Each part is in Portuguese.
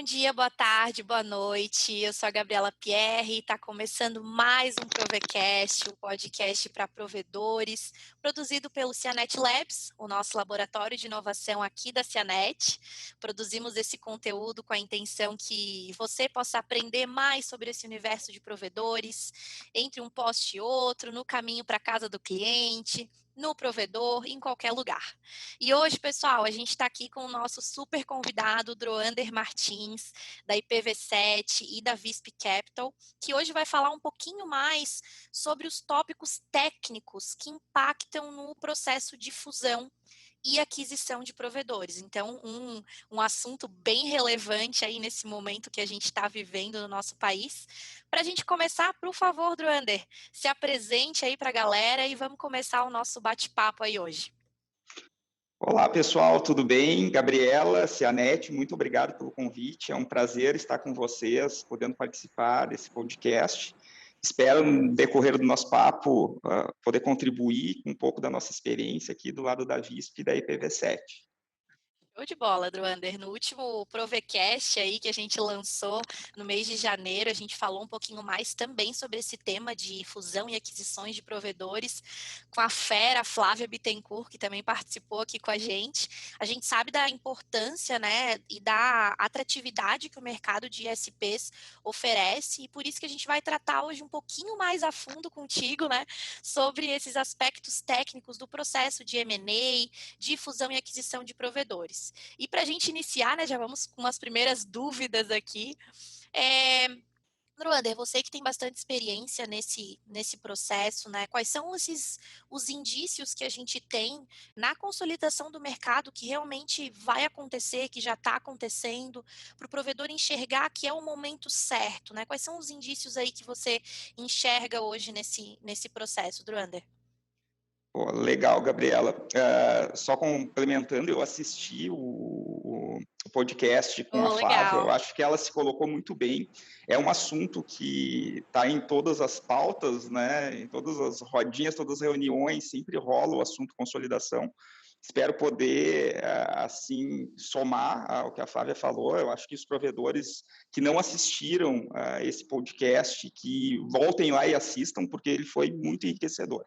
dia, boa tarde, boa noite. Eu sou a Gabriela Pierre e está começando mais um Provecast, o podcast para provedores, produzido pelo Cianet Labs, o nosso laboratório de inovação aqui da Cianet. Produzimos esse conteúdo com a intenção que você possa aprender mais sobre esse universo de provedores, entre um post e outro, no caminho para a casa do cliente, no provedor, em qualquer lugar. E hoje, pessoal, a gente está aqui com o nosso super convidado, Droander Martins, da IPv7 e da Visp Capital, que hoje vai falar um pouquinho mais sobre os tópicos técnicos que impactam no processo de fusão e aquisição de provedores. Então, um assunto bem relevante aí nesse momento que a gente está vivendo no nosso país. Para a gente começar, por favor, Droander, se apresente aí para a galera e vamos começar o nosso bate-papo aí hoje. Olá, pessoal, tudo bem? Gabriela, Cianet, muito obrigado pelo convite. É um prazer estar com vocês, podendo participar desse podcast. Espero, no decorrer do nosso papo, poder contribuir com um pouco da nossa experiência aqui do lado da Visp e da IPv7. Show de bola, Druander. No último Provecast aí que a gente lançou no mês de janeiro, a gente falou um pouquinho mais também sobre esse tema de fusão e aquisições de provedores com a fera Flávia Bittencourt, que também participou aqui com a gente. A gente sabe da importância, né, e da atratividade que o mercado de ISPs oferece, e por isso que a gente vai tratar hoje um pouquinho mais a fundo contigo, né, sobre esses aspectos técnicos do processo de M&A, de fusão e aquisição de provedores. E para a gente iniciar, né, já vamos com umas primeiras dúvidas aqui. Druander, você que tem bastante experiência nesse processo, né? Quais são os indícios que a gente tem na consolidação do mercado que realmente vai acontecer, que já está acontecendo, para o provedor enxergar que é o momento certo, né? Quais são os indícios aí que você enxerga hoje nesse processo, Druander? Pô, legal, Gabriela. Só complementando, eu assisti o podcast com a Oh, Flávia, eu legal. acho que ela se colocou muito bem. É um assunto que está em todas as pautas, né? Em todas as rodinhas, todas as reuniões, sempre rola o assunto consolidação. Espero poder, assim, somar ao que a Flávia falou. Eu acho que os provedores que não assistiram a esse podcast, que voltem lá e assistam, porque ele foi muito enriquecedor.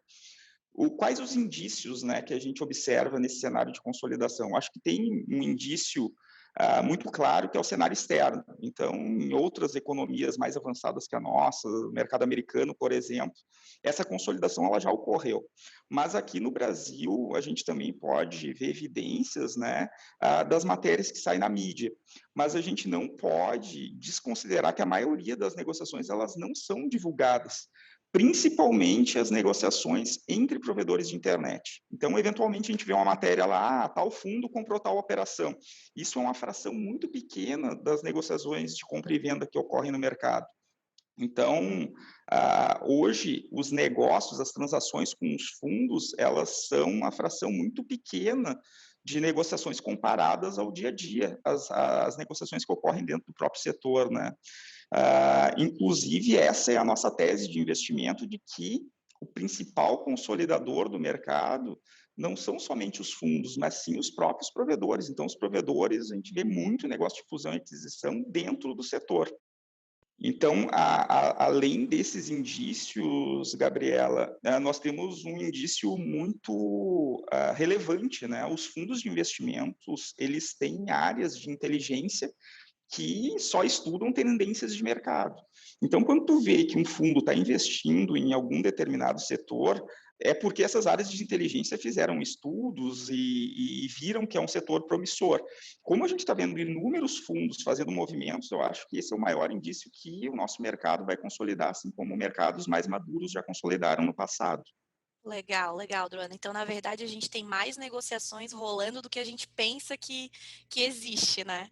Quais os indícios, né, que a gente observa nesse cenário de consolidação? Acho que tem um indício muito claro que é o cenário externo. Então, em outras economias mais avançadas que a nossa, o mercado americano, por exemplo, essa consolidação ela já ocorreu. Mas aqui no Brasil, a gente também pode ver evidências, né, das matérias que saem na mídia. Mas a gente não pode desconsiderar que a maioria das negociações elas não são divulgadas, principalmente as negociações entre provedores de internet. Então, eventualmente, a gente vê uma matéria lá, tal fundo comprou tal operação. Isso é uma fração muito pequena das negociações de compra e venda que ocorrem no mercado. Então, hoje, os negócios, as transações com os fundos, elas são uma fração muito pequena de negociações comparadas ao dia a dia, as negociações que ocorrem dentro do próprio setor, né? Inclusive, essa é a nossa tese de investimento de que o principal consolidador do mercado não são somente os fundos, mas sim os próprios provedores. Então, os provedores, a gente vê muito negócio de fusão e aquisição dentro do setor. Então, além desses indícios, Gabriela, nós temos um indício muito relevante, né? Os fundos de investimentos, eles têm áreas de inteligência que só estudam tendências de mercado. Então, quando tu vê que um fundo está investindo em algum determinado setor, é porque essas áreas de inteligência fizeram estudos e viram que é um setor promissor. Como a gente está vendo inúmeros fundos fazendo movimentos, eu acho que esse é o maior indício que o nosso mercado vai consolidar, assim como mercados mais maduros já consolidaram no passado. Legal, legal, Druana. Então, na verdade, a gente tem mais negociações rolando do que a gente pensa que existe, né?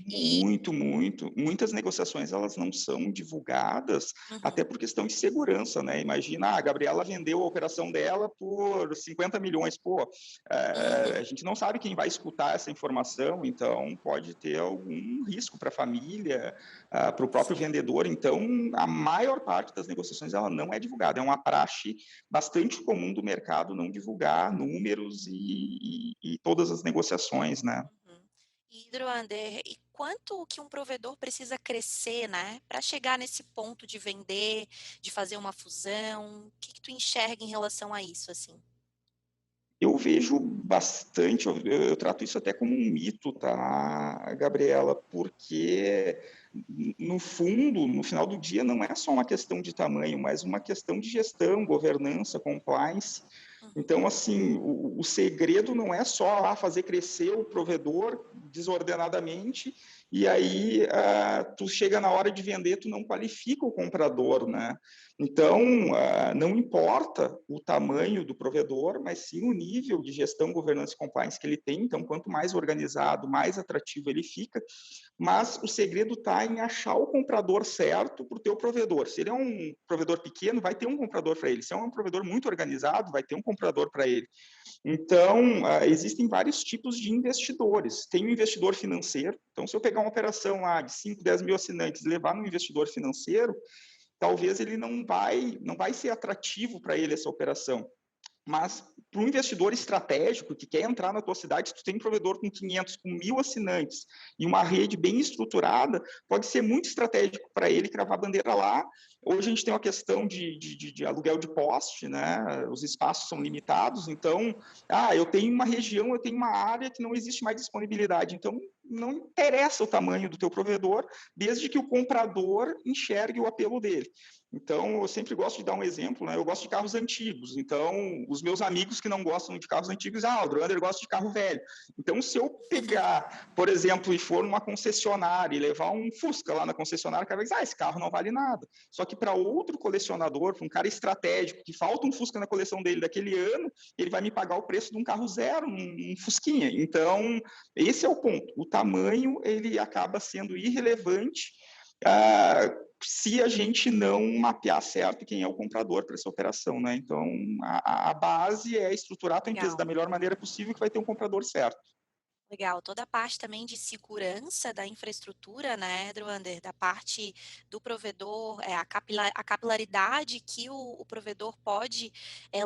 E, Muito, muito. Muitas negociações elas não são divulgadas, até uhum, por questão de segurança, né? Imagina, a Gabriela vendeu a operação dela por 50 milhões. Pô, a uhum, gente não sabe quem vai escutar essa informação, então pode ter algum risco para a família, para o próprio sim. vendedor. Então, a maior parte das negociações ela não é divulgada. É uma praxe bastante comum do mercado não divulgar números e todas as negociações, né? Uhum. Hidroander, e quanto que um provedor precisa crescer, né, para chegar nesse ponto de vender, de fazer uma fusão? O que que tu enxerga em relação a isso, assim? Eu vejo bastante, eu trato isso até como um mito, tá, Gabriela? Porque, no fundo, no final do dia, não é só uma questão de tamanho, mas uma questão de gestão, governança, compliance. Uhum. Então, assim, o segredo não é só fazer crescer o provedor desordenadamente e aí tu chega na hora de vender, tu não qualifica o comprador, né? Então, não importa o tamanho do provedor, mas sim o nível de gestão, governança e compliance que ele tem. Então, quanto mais organizado, mais atrativo ele fica. Mas o segredo está em achar o comprador certo para o teu provedor. Se ele é um provedor pequeno, vai ter um comprador para ele. Se é um provedor muito organizado, vai ter um comprador para ele. Então, existem vários tipos de investidores. Tem o investidor financeiro. Então, se eu pegar uma operação lá de 5, 10 mil assinantes e levar no investidor financeiro, talvez ele não vai ser atrativo para ele essa operação. Mas para um investidor estratégico que quer entrar na tua cidade, se tu tem um provedor com 500, com 1.000 assinantes e uma rede bem estruturada, pode ser muito estratégico para ele cravar a bandeira lá. Hoje a gente tem uma questão de aluguel de poste, né? Os espaços são limitados, então, eu tenho uma região, eu tenho uma área que não existe mais disponibilidade, então não interessa o tamanho do teu provedor, desde que o comprador enxergue o apelo dele. Então, eu sempre gosto de dar um exemplo, né? Eu gosto de carros antigos. Então, os meus amigos que não gostam de carros antigos, o Druander gosta de carro velho. Então, se eu pegar, por exemplo, e for numa concessionária e levar um Fusca lá na concessionária, o cara vai dizer, esse carro não vale nada. Só que para outro colecionador, para um cara estratégico, que falta um Fusca na coleção dele daquele ano, ele vai me pagar o preço de um carro zero, um Fusquinha. Então, esse é o ponto. O tamanho, ele acaba sendo irrelevante se a gente não mapear certo quem é o comprador para essa operação, né? Então, a base é estruturar a tua empresa da Legal. melhor maneira possível que vai ter um comprador certo. Legal, toda a parte também de segurança da infraestrutura, né, Druander, da parte do provedor, a capilaridade que o provedor pode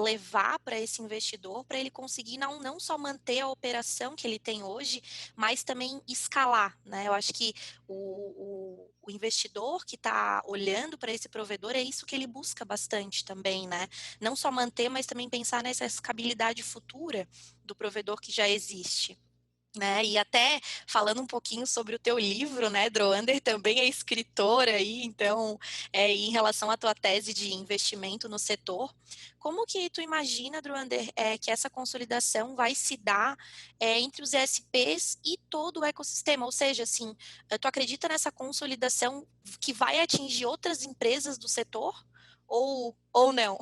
levar para esse investidor, para ele conseguir não só manter a operação que ele tem hoje, mas também escalar, né? Eu acho que o investidor que está olhando para esse provedor é isso que ele busca bastante também, né? Não só manter, mas também pensar nessa escalabilidade futura do provedor que já existe. Né, e até falando um pouquinho sobre o teu livro, né, Droander também é escritor aí, então, em relação à tua tese de investimento no setor, como que tu imagina, Droander, que essa consolidação vai se dar entre os ESPs e todo o ecossistema? Ou seja, assim, tu acredita nessa consolidação que vai atingir outras empresas do setor ou não?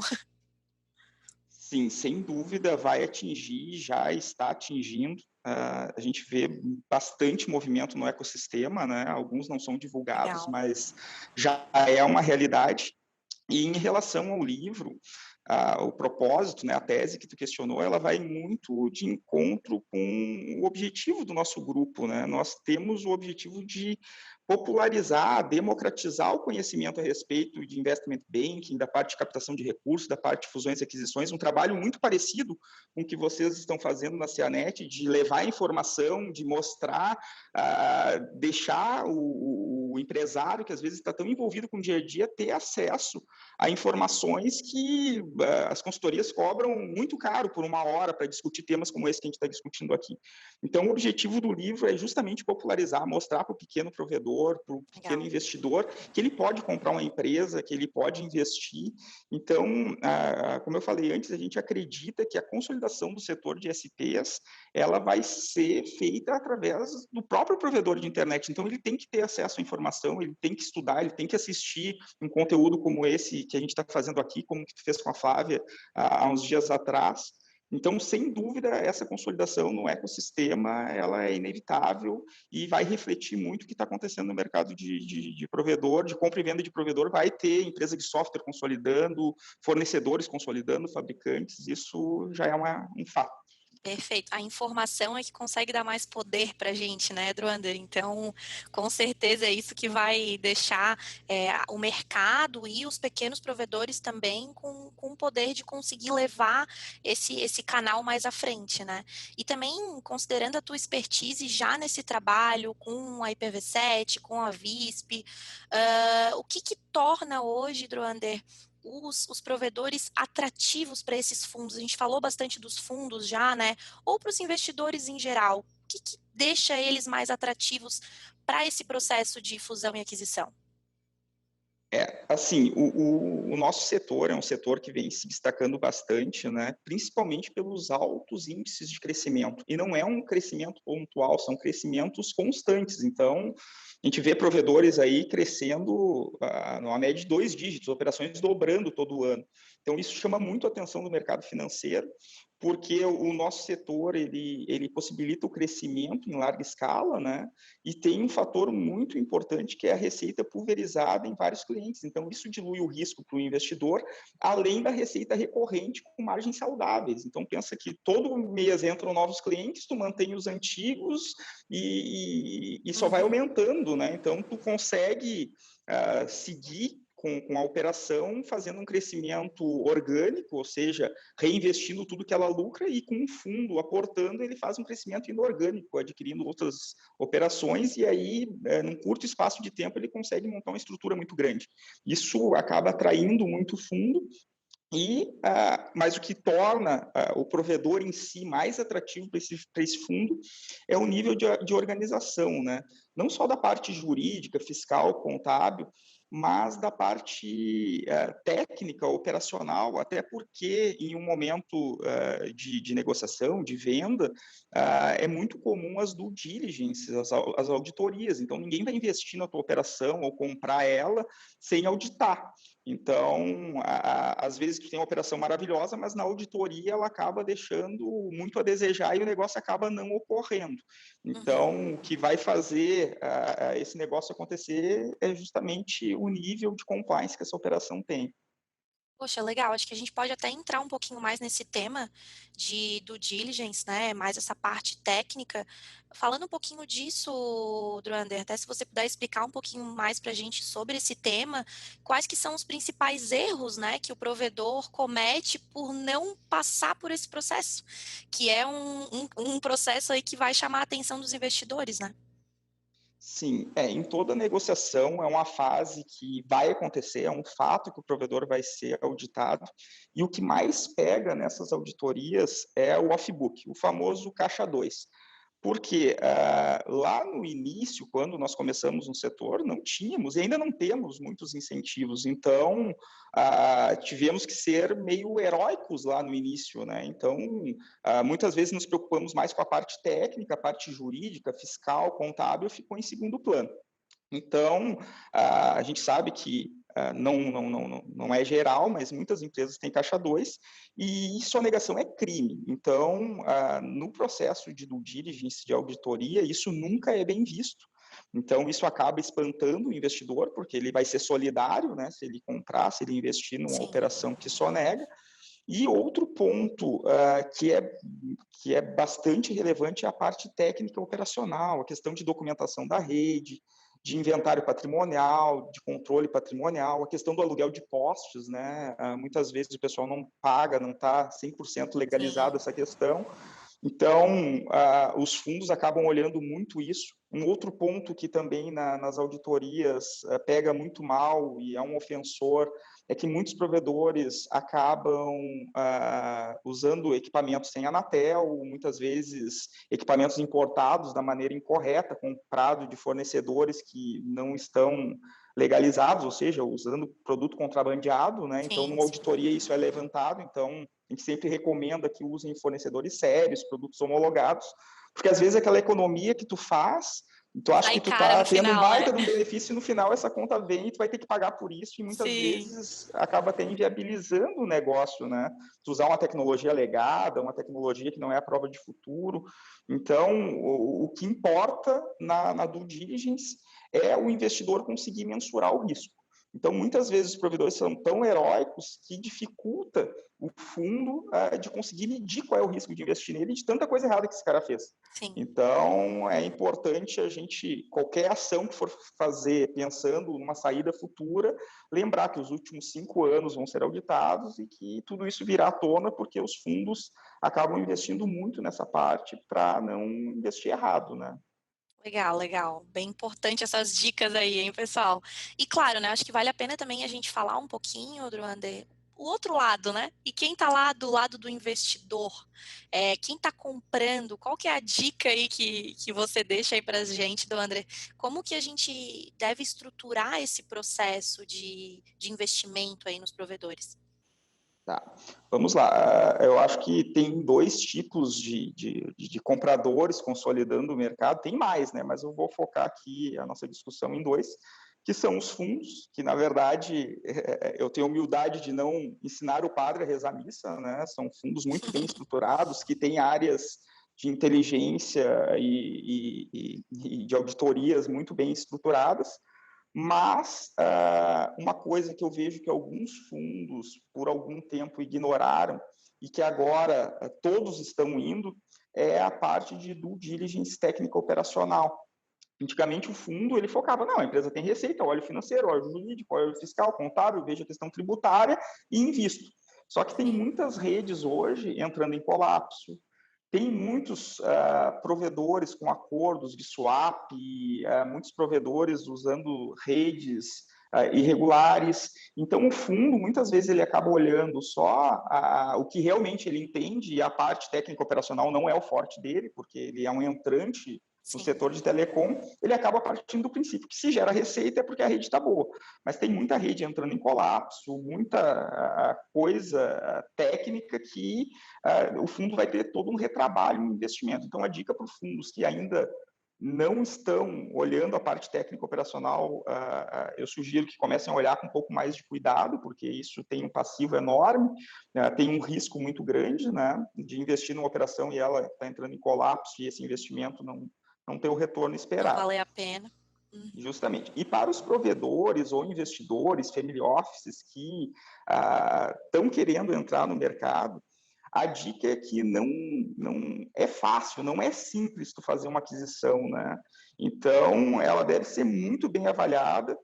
Sim, sem dúvida vai atingir, já está atingindo. A gente vê bastante movimento no ecossistema, né? Alguns não são divulgados, Legal. mas já é uma realidade. E em relação ao livro, o propósito, né, a tese que tu questionou, ela vai muito de encontro com o objetivo do nosso grupo, né? Nós temos o objetivo de popularizar, democratizar o conhecimento a respeito de investment banking, da parte de captação de recursos, da parte de fusões e aquisições, um trabalho muito parecido com o que vocês estão fazendo na Cianet, de levar informação, de mostrar, deixar o empresário que às vezes está tão envolvido com o dia a dia ter acesso a informações que as consultorias cobram muito caro por uma hora para discutir temas como esse que a gente está discutindo aqui. Então, o objetivo do livro é justamente popularizar, mostrar para o pequeno provedor, para o pequeno Legal. investidor, que ele pode comprar uma empresa, que ele pode investir. Então, como eu falei antes, a gente acredita que a consolidação do setor de SPs ela vai ser feita através do próprio provedor de internet. Então, ele tem que ter acesso à informação, ele tem que estudar, ele tem que assistir um conteúdo como esse que a gente está fazendo aqui, como que tu fez com a Flávia há uns dias atrás. Então, sem dúvida, essa consolidação no ecossistema ela é inevitável e vai refletir muito o que está acontecendo no mercado de provedor, de compra e venda de provedor. Vai ter empresa de software consolidando, fornecedores consolidando, fabricantes, isso já é um fato. Perfeito. A informação é que consegue dar mais poder para a gente, né, Druander? Então, com certeza é isso que vai deixar o mercado e os pequenos provedores também com o poder de conseguir levar esse canal mais à frente, né? E também, considerando a tua expertise já nesse trabalho com a IPv7, com a VISP, o que torna hoje, Druander, os provedores atrativos para esses fundos? A gente falou bastante dos fundos já, né? Ou para os investidores em geral? O que deixa eles mais atrativos para esse processo de fusão e aquisição? Assim, o nosso setor é um setor que vem se destacando bastante, né, principalmente pelos altos índices de crescimento. E não é um crescimento pontual, são crescimentos constantes. Então, a gente vê provedores aí crescendo numa média de 2 dígitos, operações dobrando todo ano. Então, isso chama muito a atenção do mercado financeiro, porque o nosso setor ele possibilita o crescimento em larga escala, né? E tem um fator muito importante que é a receita pulverizada em vários clientes. Então, isso dilui o risco para o investidor, além da receita recorrente com margens saudáveis. Então, pensa que todo mês entram novos clientes, tu mantém os antigos e só vai aumentando, né? Então, tu consegue seguir com a operação, fazendo um crescimento orgânico, ou seja, reinvestindo tudo que ela lucra, e com um fundo aportando, ele faz um crescimento inorgânico, adquirindo outras operações, e aí, num curto espaço de tempo, ele consegue montar uma estrutura muito grande. Isso acaba atraindo muito fundo, mas o que torna o provedor em si mais atrativo para esse fundo é o nível de organização, né? Não só da parte jurídica, fiscal, contábil, mas da parte técnica, operacional, até porque em um momento de negociação, de venda, é muito comum as due diligence, as auditorias. Então, ninguém vai investir na tua operação ou comprar ela sem auditar. Então, às vezes tu tem uma operação maravilhosa, mas na auditoria ela acaba deixando muito a desejar e o negócio acaba não ocorrendo. Então, o que vai fazer esse negócio acontecer é justamente o nível de compliance que essa operação tem. Poxa, legal. Acho que a gente pode até entrar um pouquinho mais nesse tema de due diligence, né? Mais essa parte técnica. Falando um pouquinho disso, Druander, até se você puder explicar um pouquinho mais para a gente sobre esse tema, quais que são os principais erros, né, que o provedor comete por não passar por esse processo, que é um processo aí que vai chamar a atenção dos investidores, né? Sim, em toda negociação é uma fase que vai acontecer, é um fato que o provedor vai ser auditado, e o que mais pega nessas auditorias é o off-book, o famoso caixa 2. Porque lá no início, quando nós começamos no setor, não tínhamos e ainda não temos muitos incentivos. Então, tivemos que ser meio heróicos lá no início, né? Então, muitas vezes nos preocupamos mais com a parte técnica, a parte jurídica, fiscal, contábil, ficou em segundo plano. Então, a gente sabe que não é geral, mas muitas empresas têm caixa 2 e sonegação é crime. Então, no processo de due diligence, de auditoria, isso nunca é bem visto. Então, isso acaba espantando o investidor, porque ele vai ser solidário, né, se ele comprar, se ele investir numa Sim, operação que sonega. E outro ponto que é bastante relevante é a parte técnica operacional, a questão de documentação da rede, de inventário patrimonial, de controle patrimonial, a questão do aluguel de postes, né? Muitas vezes o pessoal não paga, não está 100% legalizado sim. essa questão. Então, os fundos acabam olhando muito isso. Um outro ponto que também nas auditorias pega muito mal e é um ofensor é que muitos provedores acabam usando equipamentos sem Anatel, muitas vezes equipamentos importados da maneira incorreta, comprado de fornecedores que não estão legalizados, ou seja, usando produto contrabandeado, né? Então, Sim, numa sim. auditoria isso é levantado, então a gente sempre recomenda que usem fornecedores sérios, produtos homologados, porque às vezes aquela economia que tu faz, tu acha Sai que tu cara tá no tendo um final, né? baita de um benefício e no final essa conta vem e tu vai ter que pagar por isso e muitas Sim. vezes acaba até inviabilizando o negócio, né? Tu usar uma tecnologia legada, uma tecnologia que não é a prova de futuro. Então, o que importa na due diligence é o investidor conseguir mensurar o risco. Então, muitas vezes os provedores são tão heróicos que dificulta o fundo de conseguir medir qual é o risco de investir nele de tanta coisa errada que esse cara fez. Sim. Então, é importante a gente, qualquer ação que for fazer pensando numa saída futura, lembrar que os últimos 5 anos vão ser auditados e que tudo isso virá à tona porque os fundos acabam investindo muito nessa parte para não investir errado, né? Legal, legal. Bem importante essas dicas aí, hein, pessoal? E claro, né, acho que vale a pena também a gente falar um pouquinho, Druander, o outro lado, né? E quem está lá do lado do investidor, quem está comprando, qual que é a dica aí que você deixa aí para a gente, Druander? Como que a gente deve estruturar esse processo de investimento aí nos provedores? Tá, vamos lá. Eu acho que tem 2 tipos de compradores consolidando o mercado, tem mais, né? Mas eu vou focar aqui a nossa discussão em 2, que são os fundos, que na verdade eu tenho humildade de não ensinar o padre a rezar missa, né? São fundos muito bem estruturados, que têm áreas de inteligência e de auditorias muito bem estruturadas, mas uma coisa que eu vejo que alguns fundos, por algum tempo, ignoraram e que agora todos estão indo, é a parte de due diligence técnica operacional. Antigamente o fundo ele focava, não, a empresa tem receita, olha o financeiro, olha o jurídico, olha o fiscal, contábil, veja a questão tributária e invisto. Só que tem Sim. muitas redes hoje entrando em colapso, tem muitos provedores com acordos de swap, muitos provedores usando redes irregulares. Então, o fundo, muitas vezes, ele acaba olhando só o que realmente ele entende, e a parte técnica operacional não é o forte dele, porque ele é um entrante no Sim. setor de telecom, ele acaba partindo do princípio que se gera receita é porque a rede está boa. Mas tem muita rede entrando em colapso, muita coisa técnica que o fundo vai ter todo um retrabalho no investimento. Então, a dica para os fundos que ainda não estão olhando a parte técnica operacional, eu sugiro que comecem a olhar com um pouco mais de cuidado, porque isso tem um passivo enorme, tem um risco muito grande, né, de investir numa operação e ela está entrando em colapso e esse investimento não ter o retorno Não esperado. valer a pena. Uhum. Justamente. E para os provedores ou investidores, family offices que estão querendo entrar no mercado, a dica é que não é fácil, não é simples tu fazer uma aquisição, né? Então, ela deve ser muito bem avaliada,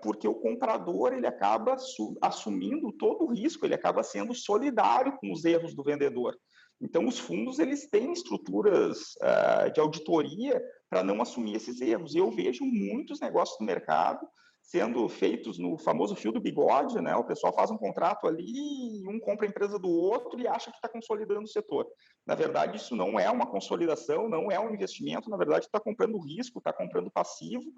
porque o comprador ele acaba assumindo todo o risco, ele acaba sendo solidário com os erros do vendedor. Então, os fundos eles têm estruturas de auditoria para não assumir esses erros. E eu vejo muitos negócios no mercado sendo feitos no famoso fio do bigode, né? O pessoal faz um contrato ali, um compra a empresa do outro e acha que está consolidando o setor. Na verdade, isso não é uma consolidação, não é um investimento, na verdade, está comprando risco, está comprando passivo,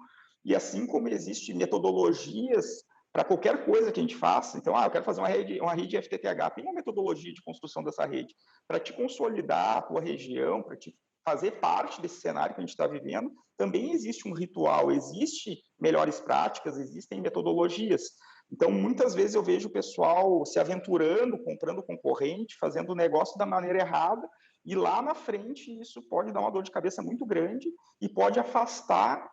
e assim como existem metodologias para qualquer coisa que a gente faça, então, eu quero fazer uma rede FTTH, tem uma metodologia de construção dessa rede para te consolidar a tua região, para te fazer parte desse cenário que a gente está vivendo, também existe um ritual, existe melhores práticas, existem metodologias. Então, muitas vezes eu vejo o pessoal se aventurando, comprando concorrente, fazendo o negócio da maneira errada, e lá na frente isso pode dar uma dor de cabeça muito grande e pode afastar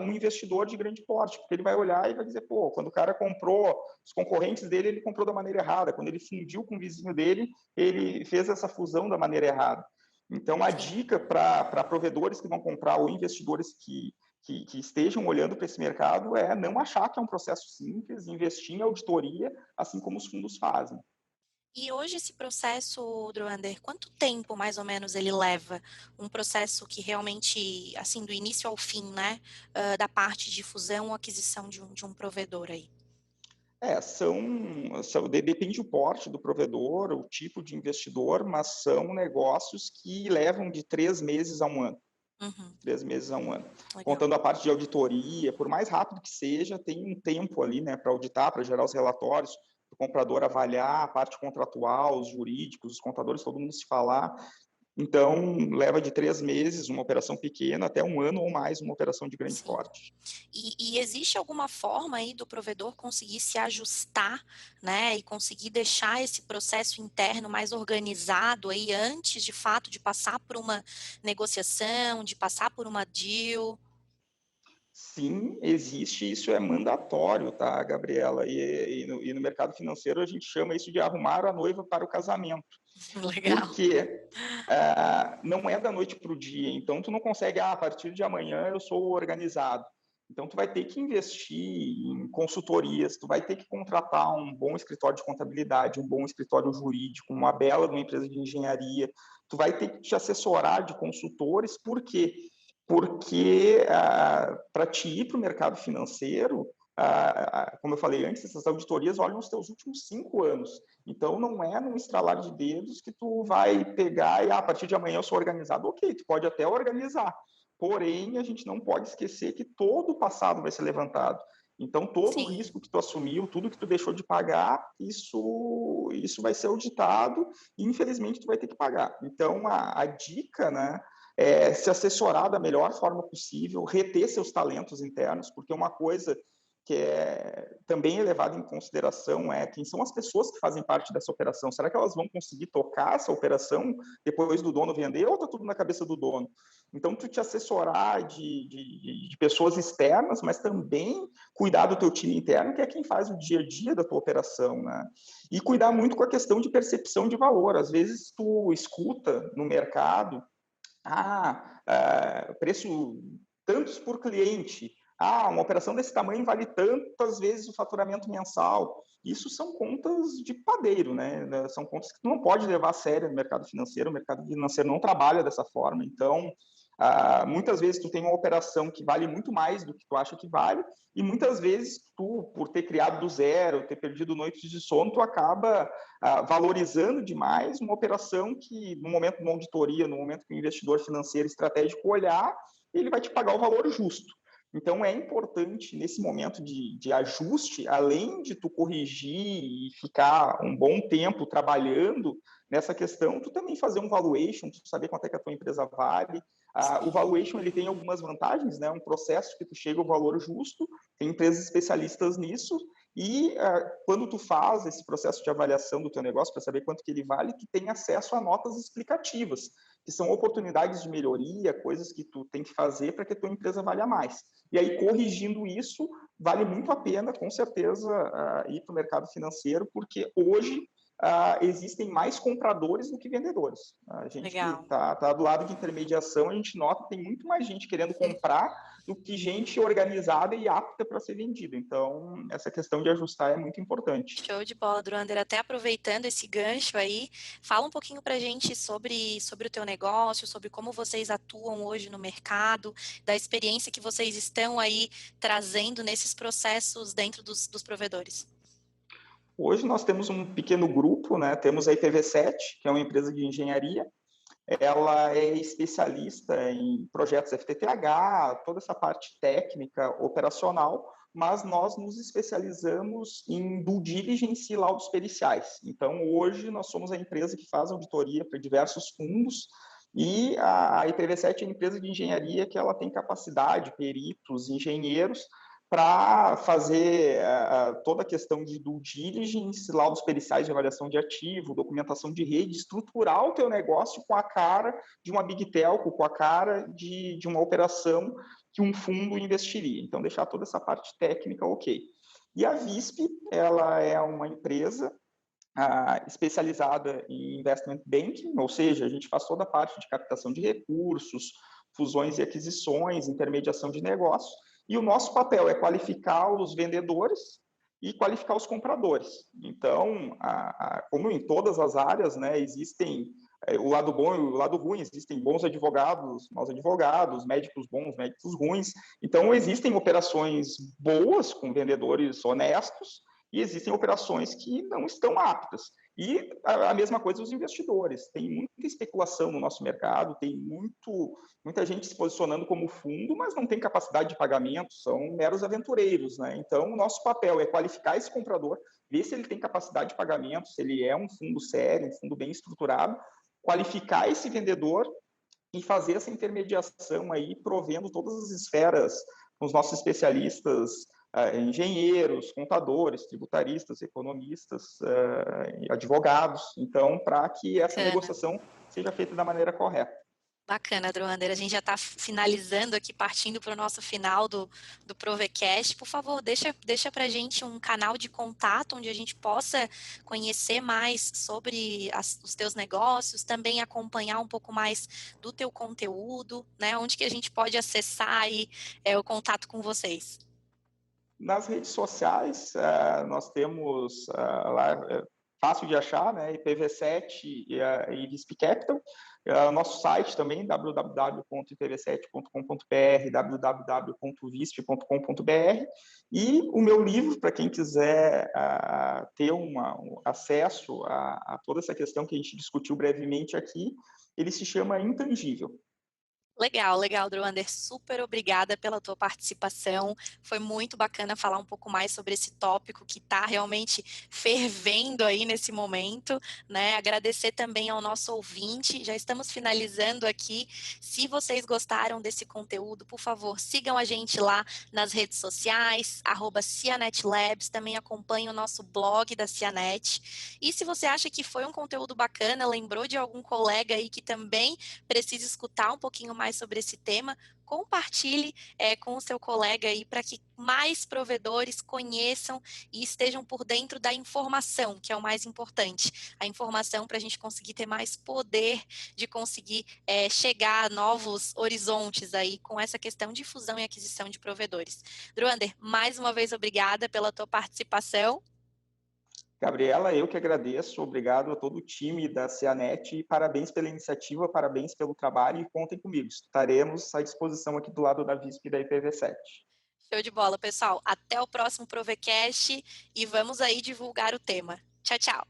um investidor de grande porte, porque ele vai olhar e vai dizer, pô, quando o cara comprou os concorrentes dele, ele comprou da maneira errada, quando ele fundiu com o vizinho dele, ele fez essa fusão da maneira errada. Então, a Sim. dica para provedores que vão comprar ou investidores que estejam olhando para esse mercado é não achar que é um processo simples, investir em auditoria, assim como os fundos fazem. E hoje esse processo, Druander, quanto tempo mais ou menos ele leva? Um processo que realmente, assim, do início ao fim, né? Da parte de fusão ou aquisição de um provedor aí. Depende do porte do provedor, o tipo de investidor, mas são negócios que levam de 3 meses a um ano. Uhum. 3 meses a um ano. Legal. Contando a parte de auditoria, por mais rápido que seja, tem um tempo ali, né, para auditar, para gerar os relatórios, o comprador avaliar a parte contratual, os jurídicos, os contadores, todo mundo se falar. Então, leva de 3 meses uma operação pequena até um ano ou mais uma operação de grande Sim. porte. E existe alguma forma aí do provedor conseguir se ajustar, né, e conseguir deixar esse processo interno mais organizado aí antes, de fato, de passar por uma negociação, de passar por uma deal? Sim, existe, isso é mandatório, tá, Gabriela? E no mercado financeiro a gente chama isso de arrumar a noiva para o casamento. Legal. Porque não é da noite para o dia, então tu não consegue, a partir de amanhã eu sou organizado. Então tu vai ter que investir em consultorias, tu vai ter que contratar um bom escritório de contabilidade, um bom escritório jurídico, uma bela de uma empresa de engenharia, tu vai ter que te assessorar de consultores, por quê? Porque para te ir para o mercado financeiro, como eu falei antes, essas auditorias olham os teus últimos 5 anos. Então, não é num estralar de dedos que tu vai pegar e, a partir de amanhã eu sou organizado. Ok, tu pode até organizar, porém, a gente não pode esquecer que todo o passado vai ser levantado. Então, todo o Sim, risco que tu assumiu, tudo que tu deixou de pagar, isso vai ser auditado e, infelizmente, tu vai ter que pagar. Então, a dica, né, é se assessorar da melhor forma possível, reter seus talentos internos, porque uma coisa que também é levado em consideração é quem são as pessoas que fazem parte dessa operação. Será que elas vão conseguir tocar essa operação depois do dono vender ou está tudo na cabeça do dono? Então, tu te assessorar de pessoas externas, mas também cuidar do teu time interno, que é quem faz o dia a dia da tua operação, né? E cuidar muito com a questão de percepção de valor. Às vezes, tu escuta no mercado, preço tantos por cliente, uma operação desse tamanho vale tantas vezes o faturamento mensal. Isso são contas de padeiro, né? São contas que tu não pode levar a sério no mercado financeiro. O mercado financeiro não trabalha dessa forma. Então, muitas vezes tu tem uma operação que vale muito mais do que tu acha que vale, e muitas vezes tu, por ter criado do zero, ter perdido noites de sono, tu acaba valorizando demais uma operação que, no momento de uma auditoria, no momento que o investidor financeiro estratégico olhar, ele vai te pagar o valor justo. Então, é importante, nesse momento de ajuste, além de tu corrigir e ficar um bom tempo trabalhando nessa questão, tu também fazer um valuation, tu saber quanto é que a tua empresa vale. O valuation ele tem algumas vantagens, né? Um processo que tu chega ao valor justo, tem empresas especialistas nisso, e quando tu faz esse processo de avaliação do teu negócio para saber quanto que ele vale, tu tem acesso a notas explicativas, que são oportunidades de melhoria, coisas que tu tem que fazer para que a tua empresa valha mais. E aí, corrigindo isso, vale muito a pena, com certeza, ir para o mercado financeiro, porque hoje existem mais compradores do que vendedores. A gente que legal. está do lado de intermediação, a gente nota que tem muito mais gente querendo comprar do que gente organizada e apta para ser vendida. Então, essa questão de ajustar é muito importante. Show de bola, Druander. Até aproveitando esse gancho aí, fala um pouquinho pra gente sobre o teu negócio, sobre como vocês atuam hoje no mercado, da experiência que vocês estão aí trazendo nesses processos dentro dos provedores. Hoje nós temos um pequeno grupo, né? Temos a IPv7, que é uma empresa de engenharia. Ela é especialista em projetos FTTH, toda essa parte técnica, operacional, mas nós nos especializamos em due diligence e laudos periciais. Então, hoje, nós somos a empresa que faz auditoria para diversos fundos, e a IPv7 é a empresa de engenharia que ela tem capacidade, peritos, engenheiros, para fazer toda a questão de due diligence, laudos periciais de avaliação de ativo, documentação de rede, estruturar o teu negócio com a cara de uma Big Telco, com a cara de uma operação que um fundo investiria. Então, deixar toda essa parte técnica ok. E a Visp, ela é uma empresa especializada em investment banking, ou seja, a gente faz toda a parte de captação de recursos, fusões e aquisições, intermediação de negócios, e o nosso papel é qualificar os vendedores e qualificar os compradores. Então, como em todas as áreas, né, existem o lado bom e o lado ruim, existem bons advogados, maus advogados, médicos bons, médicos ruins. Então, existem operações boas com vendedores honestos e existem operações que não estão aptas. E a mesma coisa os investidores. Tem muita especulação no nosso mercado, tem muita gente se posicionando como fundo, mas não tem capacidade de pagamento, são meros aventureiros, né? Então, o nosso papel é qualificar esse comprador, ver se ele tem capacidade de pagamento, se ele é um fundo sério, um fundo bem estruturado, qualificar esse vendedor e fazer essa intermediação aí, provendo todas as esferas com os nossos especialistas, engenheiros, contadores, tributaristas, economistas, advogados, então, para que essa Bacana. negociação seja feita da maneira correta. Bacana, Druander. A gente já está finalizando aqui, partindo para o nosso final do Provecast. Por favor, deixa para a gente um canal de contato onde a gente possa conhecer mais sobre os teus negócios, também acompanhar um pouco mais do teu conteúdo, né? Onde que a gente pode acessar aí, o contato com vocês. Nas redes sociais, nós temos lá, fácil de achar, né, IPv7 e Visp Capital. Nosso site também, www.ipv7.com.br, www.visp.com.br. E o meu livro, para quem quiser ter um acesso a toda essa questão que a gente discutiu brevemente aqui, ele se chama Intangível. Legal, legal, Druander. Super obrigada pela tua participação. Foi muito bacana falar um pouco mais sobre esse tópico que está realmente fervendo aí nesse momento, né? Agradecer também ao nosso ouvinte. Já estamos finalizando aqui. Se vocês gostaram desse conteúdo, por favor, sigam a gente lá nas redes sociais, @CianetLabs. Também acompanhe o nosso blog da Cianet. E se você acha que foi um conteúdo bacana, lembrou de algum colega aí que também precisa escutar um pouquinho mais sobre esse tema, compartilhe com o seu colega aí para que mais provedores conheçam e estejam por dentro da informação, que é o mais importante. A informação para a gente conseguir ter mais poder de conseguir chegar a novos horizontes aí com essa questão de fusão e aquisição de provedores. Druander, mais uma vez obrigada pela tua participação. Gabriela, eu que agradeço, obrigado a todo o time da Cianet e parabéns pela iniciativa, parabéns pelo trabalho e contem comigo, estaremos à disposição aqui do lado da Visp e da IPv7. Show de bola, pessoal. Até o próximo Provecast e vamos aí divulgar o tema. Tchau, tchau.